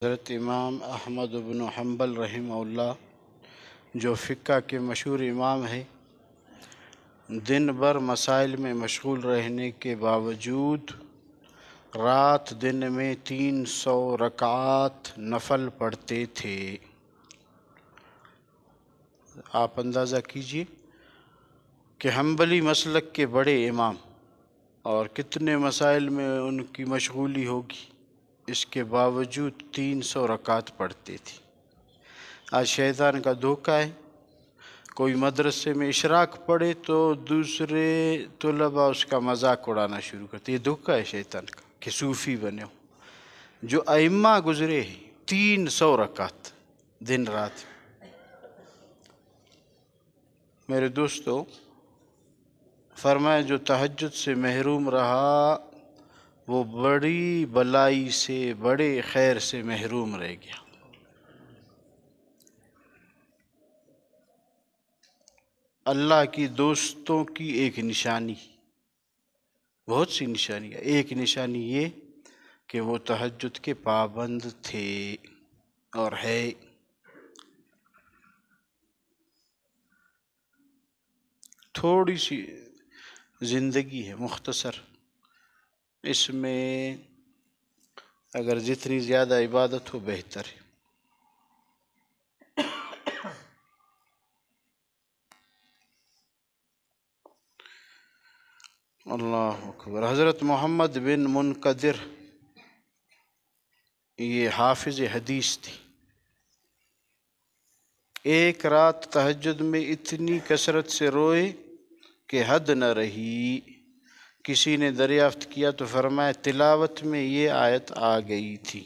حضرت امام احمد بن حنبل رحمہ اللہ جو فقہ کے مشہور امام ہیں، دن بھر مسائل میں مشغول رہنے کے باوجود رات دن میں 300 رکعات نفل پڑھتے تھے۔ آپ اندازہ کیجئے کہ حنبلی مسلک کے بڑے امام اور کتنے مسائل میں ان کی مشغولی ہوگی، اس کے باوجود 300 رکعات پڑھتے تھے۔ آج شیطان کا دھوکہ ہے، کوئی مدرسے میں اشراق پڑھے تو دوسرے طلباء اس کا مذاق اڑانا شروع کرتے۔ یہ دھوکہ ہے شیطان کا کہ صوفی بنے ہو۔ جو ائمہ گزرے ہیں 300 رکعت دن رات۔ میرے دوستو، فرمایا جو تہجد سے محروم رہا وہ بڑی بلائی سے، بڑے خیر سے محروم رہ گیا۔ اللہ کی دوستوں کی ایک نشانی، بہت سی نشانیاں، ایک نشانی یہ کہ وہ تہجد کے پابند تھے اور ہے۔ تھوڑی سی زندگی ہے، مختصر، اس میں اگر جتنی زیادہ عبادت ہو بہتر ہے۔ اللہ اکبر۔ حضرت محمد بن منقدر یہ حافظ حدیث تھی۔ ایک رات تہجد میں اتنی کثرت سے روئے کہ حد نہ رہی۔ کسی نے دریافت کیا تو فرمایا تلاوت میں یہ آیت آ گئی تھی،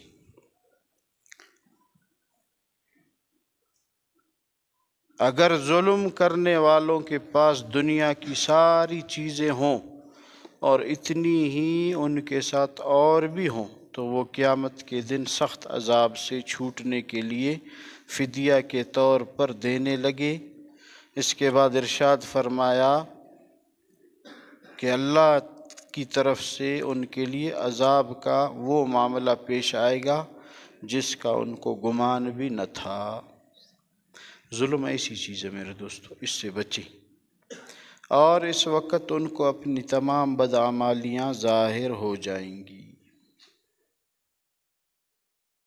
اگر ظلم کرنے والوں کے پاس دنیا کی ساری چیزیں ہوں اور اتنی ہی ان کے ساتھ اور بھی ہوں تو وہ قیامت کے دن سخت عذاب سے چھوٹنے کے لیے فدیہ کے طور پر دینے لگے۔ اس کے بعد ارشاد فرمایا کہ اللہ کی طرف سے ان کے لیے عذاب کا وہ معاملہ پیش آئے گا جس کا ان کو گمان بھی نہ تھا۔ ظلم ایسی چیز ہے میرے دوستو، اس سے بچیں، اور اس وقت ان کو اپنی تمام بدعمالیاں ظاہر ہو جائیں گی۔